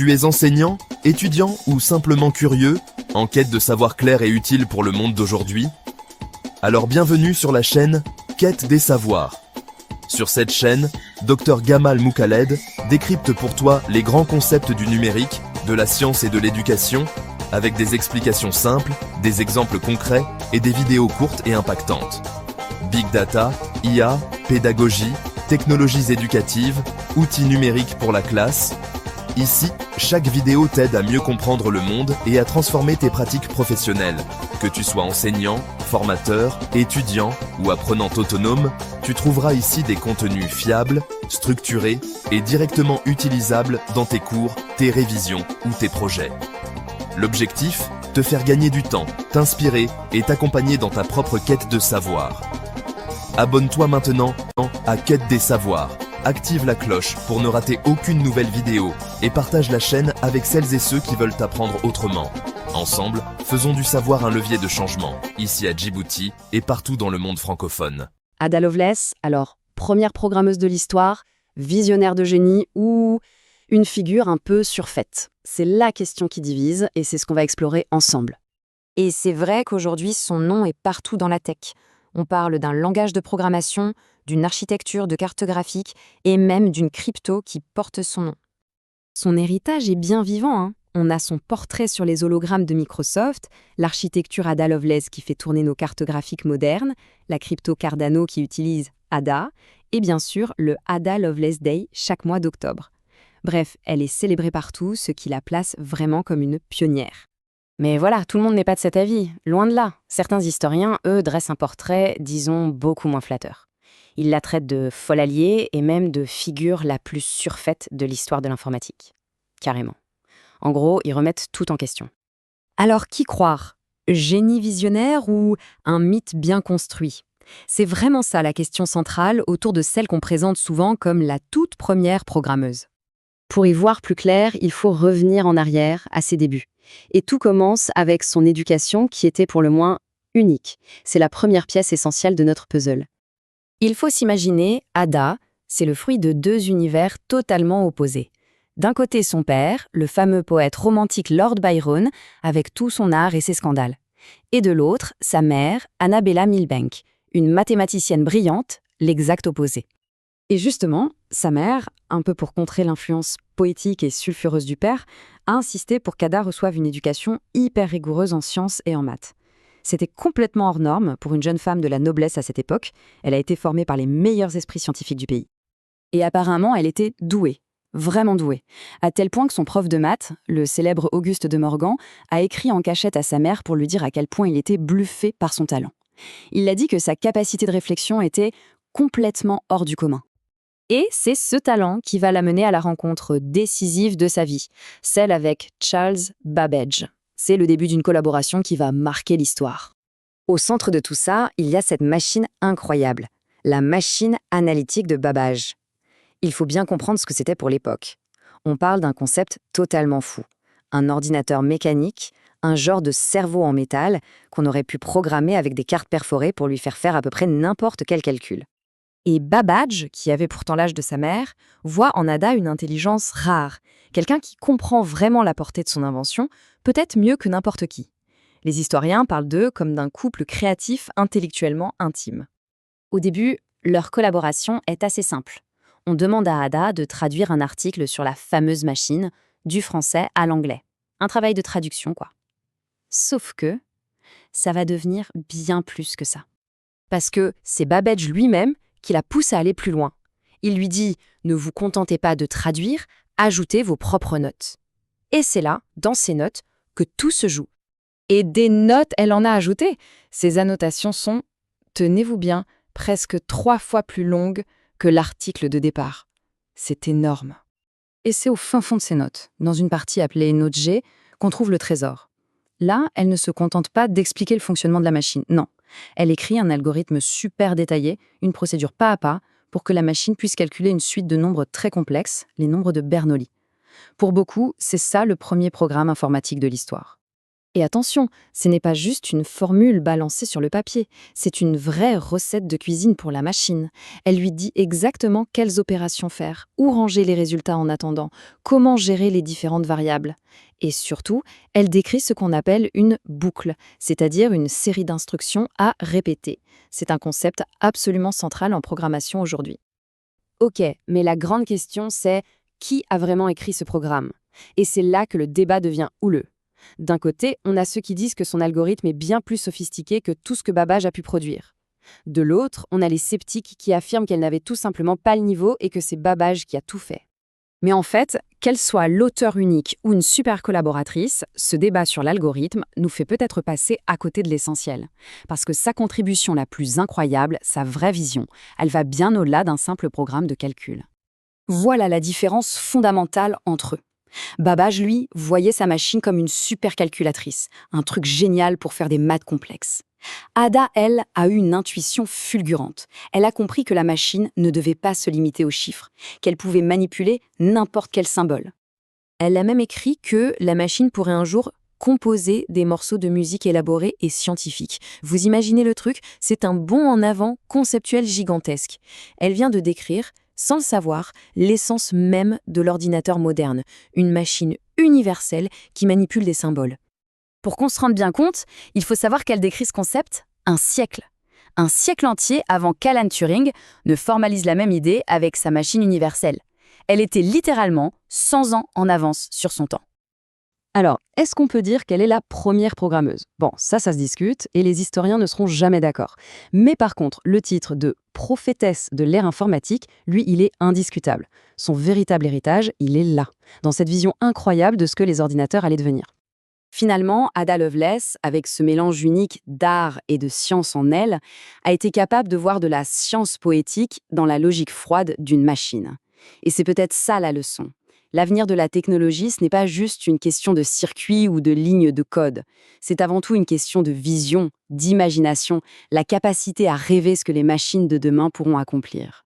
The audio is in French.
Tu es enseignant, étudiant ou simplement curieux, en quête de savoir clair et utile pour le monde d'aujourd'hui? Alors bienvenue sur la chaîne Quête des savoirs. Sur cette chaîne, Dr Gamal Moukaled décrypte pour toi les grands concepts du numérique, de la science et de l'éducation, avec des explications simples, des exemples concrets et des vidéos courtes et impactantes. Big Data, IA, pédagogie, technologies éducatives, outils numériques pour la classe. Ici, chaque vidéo t'aide à mieux comprendre le monde et à transformer tes pratiques professionnelles. Que tu sois enseignant, formateur, étudiant ou apprenant autonome, tu trouveras ici des contenus fiables, structurés et directement utilisables dans tes cours, tes révisions ou tes projets. L'objectif, te faire gagner du temps, t'inspirer et t'accompagner dans ta propre quête de savoir. Abonne-toi maintenant à Quête des savoirs. Active la cloche pour ne rater aucune nouvelle vidéo et partage la chaîne avec celles et ceux qui veulent apprendre autrement. Ensemble, faisons du savoir un levier de changement, ici à Djibouti et partout dans le monde francophone. Ada Lovelace, alors, première programmeuse de l'histoire, visionnaire de génie ou une figure un peu surfaite? C'est la question qui divise et c'est ce qu'on va explorer ensemble. Et c'est vrai qu'aujourd'hui, son nom est partout dans la tech. On parle d'un langage de programmation, d'une architecture de carte graphique et même d'une crypto qui porte son nom. Son héritage est bien vivant, hein. On a son portrait sur les hologrammes de Microsoft, l'architecture Ada Lovelace qui fait tourner nos cartes graphiques modernes, la crypto Cardano qui utilise ADA, et bien sûr le Ada Lovelace Day chaque mois d'octobre. Bref, elle est célébrée partout, ce qui la place vraiment comme une pionnière. Mais voilà, tout le monde n'est pas de cet avis, loin de là. Certains historiens, eux, dressent un portrait, disons, beaucoup moins flatteur. Ils la traitent de folle alliée et même de figure la plus surfaite de l'histoire de l'informatique. Carrément. En gros, ils remettent tout en question. Alors qui croire? Génie visionnaire ou un mythe bien construit? C'est vraiment ça la question centrale autour de celle qu'on présente souvent comme la toute première programmeuse. Pour y voir plus clair, il faut revenir en arrière à ses débuts. Et tout commence avec son éducation qui était pour le moins unique. C'est la première pièce essentielle de notre puzzle. Il faut s'imaginer, Ada, c'est le fruit de deux univers totalement opposés. D'un côté son père, le fameux poète romantique Lord Byron, avec tout son art et ses scandales. Et de l'autre, sa mère, Annabella Milbank, une mathématicienne brillante, l'exact opposé. Et justement, sa mère, un peu pour contrer l'influence poétique et sulfureuse du père, a insisté pour qu'Ada reçoive une éducation hyper rigoureuse en sciences et en maths. C'était complètement hors norme pour une jeune femme de la noblesse à cette époque. Elle a été formée par les meilleurs esprits scientifiques du pays. Et apparemment, elle était douée, vraiment douée, à tel point que son prof de maths, le célèbre Auguste de Morgan, a écrit en cachette à sa mère pour lui dire à quel point il était bluffé par son talent. Il a dit que sa capacité de réflexion était complètement hors du commun. Et c'est ce talent qui va l'amener à la rencontre décisive de sa vie, celle avec Charles Babbage. C'est le début d'une collaboration qui va marquer l'histoire. Au centre de tout ça, il y a cette machine incroyable, la machine analytique de Babbage. Il faut bien comprendre ce que c'était pour l'époque. On parle d'un concept totalement fou. Un ordinateur mécanique, un genre de cerveau en métal qu'on aurait pu programmer avec des cartes perforées pour lui faire faire à peu près n'importe quel calcul. Et Babbage, qui avait pourtant l'âge de sa mère, voit en Ada une intelligence rare, quelqu'un qui comprend vraiment la portée de son invention, peut-être mieux que n'importe qui. Les historiens parlent d'eux comme d'un couple créatif intellectuellement intime. Au début, leur collaboration est assez simple. On demande à Ada de traduire un article sur la fameuse machine, du français à l'anglais. Un travail de traduction, quoi. Sauf que ça va devenir bien plus que ça. Parce que c'est Babbage lui-même qui la pousse à aller plus loin. Il lui dit « Ne vous contentez pas de traduire, ajoutez vos propres notes. » Et c'est là, dans ces notes, que tout se joue. Et des notes, elle en a ajouté. Ces annotations sont, tenez-vous bien, presque 3 fois plus longues que l'article de départ. C'est énorme. Et c'est au fin fond de ces notes, dans une partie appelée Note G, qu'on trouve le trésor. Là, elle ne se contente pas d'expliquer le fonctionnement de la machine, non. Elle écrit un algorithme super détaillé, une procédure pas à pas, pour que la machine puisse calculer une suite de nombres très complexes, les nombres de Bernoulli. Pour beaucoup, c'est ça le premier programme informatique de l'histoire. Et attention, ce n'est pas juste une formule balancée sur le papier, c'est une vraie recette de cuisine pour la machine. Elle lui dit exactement quelles opérations faire, où ranger les résultats en attendant, comment gérer les différentes variables. Et surtout, elle décrit ce qu'on appelle une boucle, c'est-à-dire une série d'instructions à répéter. C'est un concept absolument central en programmation aujourd'hui. Ok, mais la grande question c'est qui a vraiment écrit ce programme? Et c'est là que le débat devient houleux. D'un côté, on a ceux qui disent que son algorithme est bien plus sophistiqué que tout ce que Babbage a pu produire. De l'autre, on a les sceptiques qui affirment qu'elle n'avait tout simplement pas le niveau et que c'est Babbage qui a tout fait. Mais en fait, qu'elle soit l'auteur unique ou une super collaboratrice, ce débat sur l'algorithme nous fait peut-être passer à côté de l'essentiel. Parce que sa contribution la plus incroyable, sa vraie vision, elle va bien au-delà d'un simple programme de calcul. Voilà la différence fondamentale entre eux. Babbage, lui, voyait sa machine comme une super calculatrice, un truc génial pour faire des maths complexes. Ada, elle, a eu une intuition fulgurante. Elle a compris que la machine ne devait pas se limiter aux chiffres, qu'elle pouvait manipuler n'importe quel symbole. Elle a même écrit que la machine pourrait un jour composer des morceaux de musique élaborés et scientifiques. Vous imaginez le truc? C'est un bond en avant conceptuel gigantesque. Elle vient de décrire, sans le savoir, l'essence même de l'ordinateur moderne, une machine universelle qui manipule des symboles. Pour qu'on se rende bien compte, il faut savoir qu'elle décrit ce concept un siècle. Un siècle entier avant qu'Alan Turing ne formalise la même idée avec sa machine universelle. Elle était littéralement 100 ans en avance sur son temps. Alors, est-ce qu'on peut dire qu'elle est la première programmeuse? Bon, ça se discute et les historiens ne seront jamais d'accord. Mais par contre, le titre de prophétesse de l'ère informatique, lui, il est indiscutable. Son véritable héritage, il est là, dans cette vision incroyable de ce que les ordinateurs allaient devenir. Finalement, Ada Lovelace, avec ce mélange unique d'art et de science en elle, a été capable de voir de la science poétique dans la logique froide d'une machine. Et c'est peut-être ça la leçon. L'avenir de la technologie, ce n'est pas juste une question de circuit ou de lignes de code. C'est avant tout une question de vision, d'imagination, la capacité à rêver ce que les machines de demain pourront accomplir.